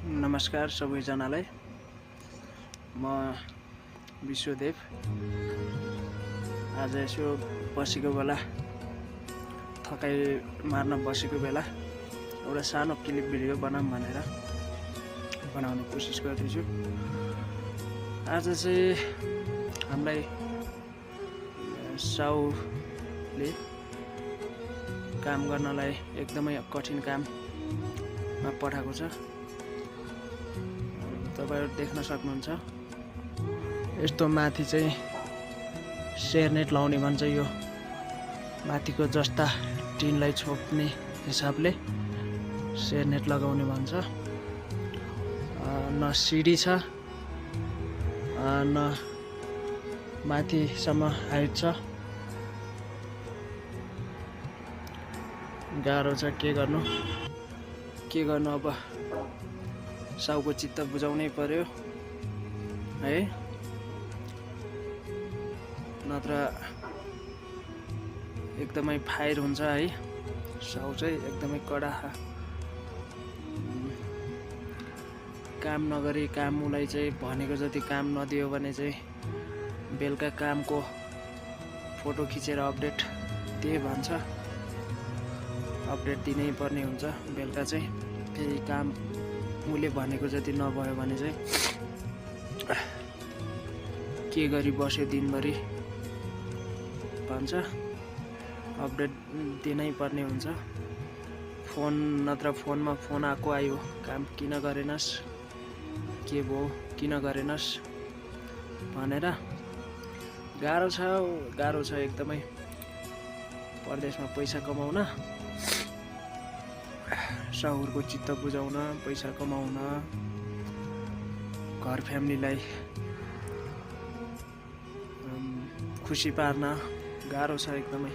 नमस्कार सबैजनालाई। म विश्वदेव। आज यसो बसेको बेला थकाइ मार्न बसेको बेला एउटा सानो क्लिप भिडियो बनाऊँ भनेर बनाउने कोसिस गर्दैछु। आज चाहिँ हामीलाई साउले काम गर्नलाई एकदमै कठिन काममा पठाएको छ। तपाईहरु देख्न सक्नुहुन्छ। यस्तो माथि चाहिँ शेरनेट लाउने भन्छ। यो माथिको जस्ता टिनलाई छोप्ने हिसाबले शेरनेट लगाउने भन्छ। न सिडी छ न माथिसम्म हाइट छ। गाह्रो छ। के गर्नु अब साउको चित्त बुझाउनै पर्यो है, नत्र एकदमै फायर हुन्छ है। साउ चाहिँ एकदमै कडा काम नगरी काम उसलाई चाहिँ भनेको जति काम नदियो भने चाहिँ बेलुका कामको फोटो खिचेर अपडेट त्यही भन्छ। अपडेट दिनै पर्ने हुन्छ बेलुका चाहिँ। फेरि काम उसले भनेको जति नभयो भने चाहिँ के गरी बस्यो दिनभरि भन्छ। अपडेट दिनै पर्ने हुन्छ। फोन नत्र फोनमा फोन आयो काम किन गरेनस्, के भयो किन गरेनस् भनेर। गाह्रो छ एकदमै। परदेशमा पैसा कमाउन, साउहरूको चित्त बुझाउन, पैसा कमाउन, घर फ्यामिलीलाई खुसी पार्न गाह्रो छ एकदमै।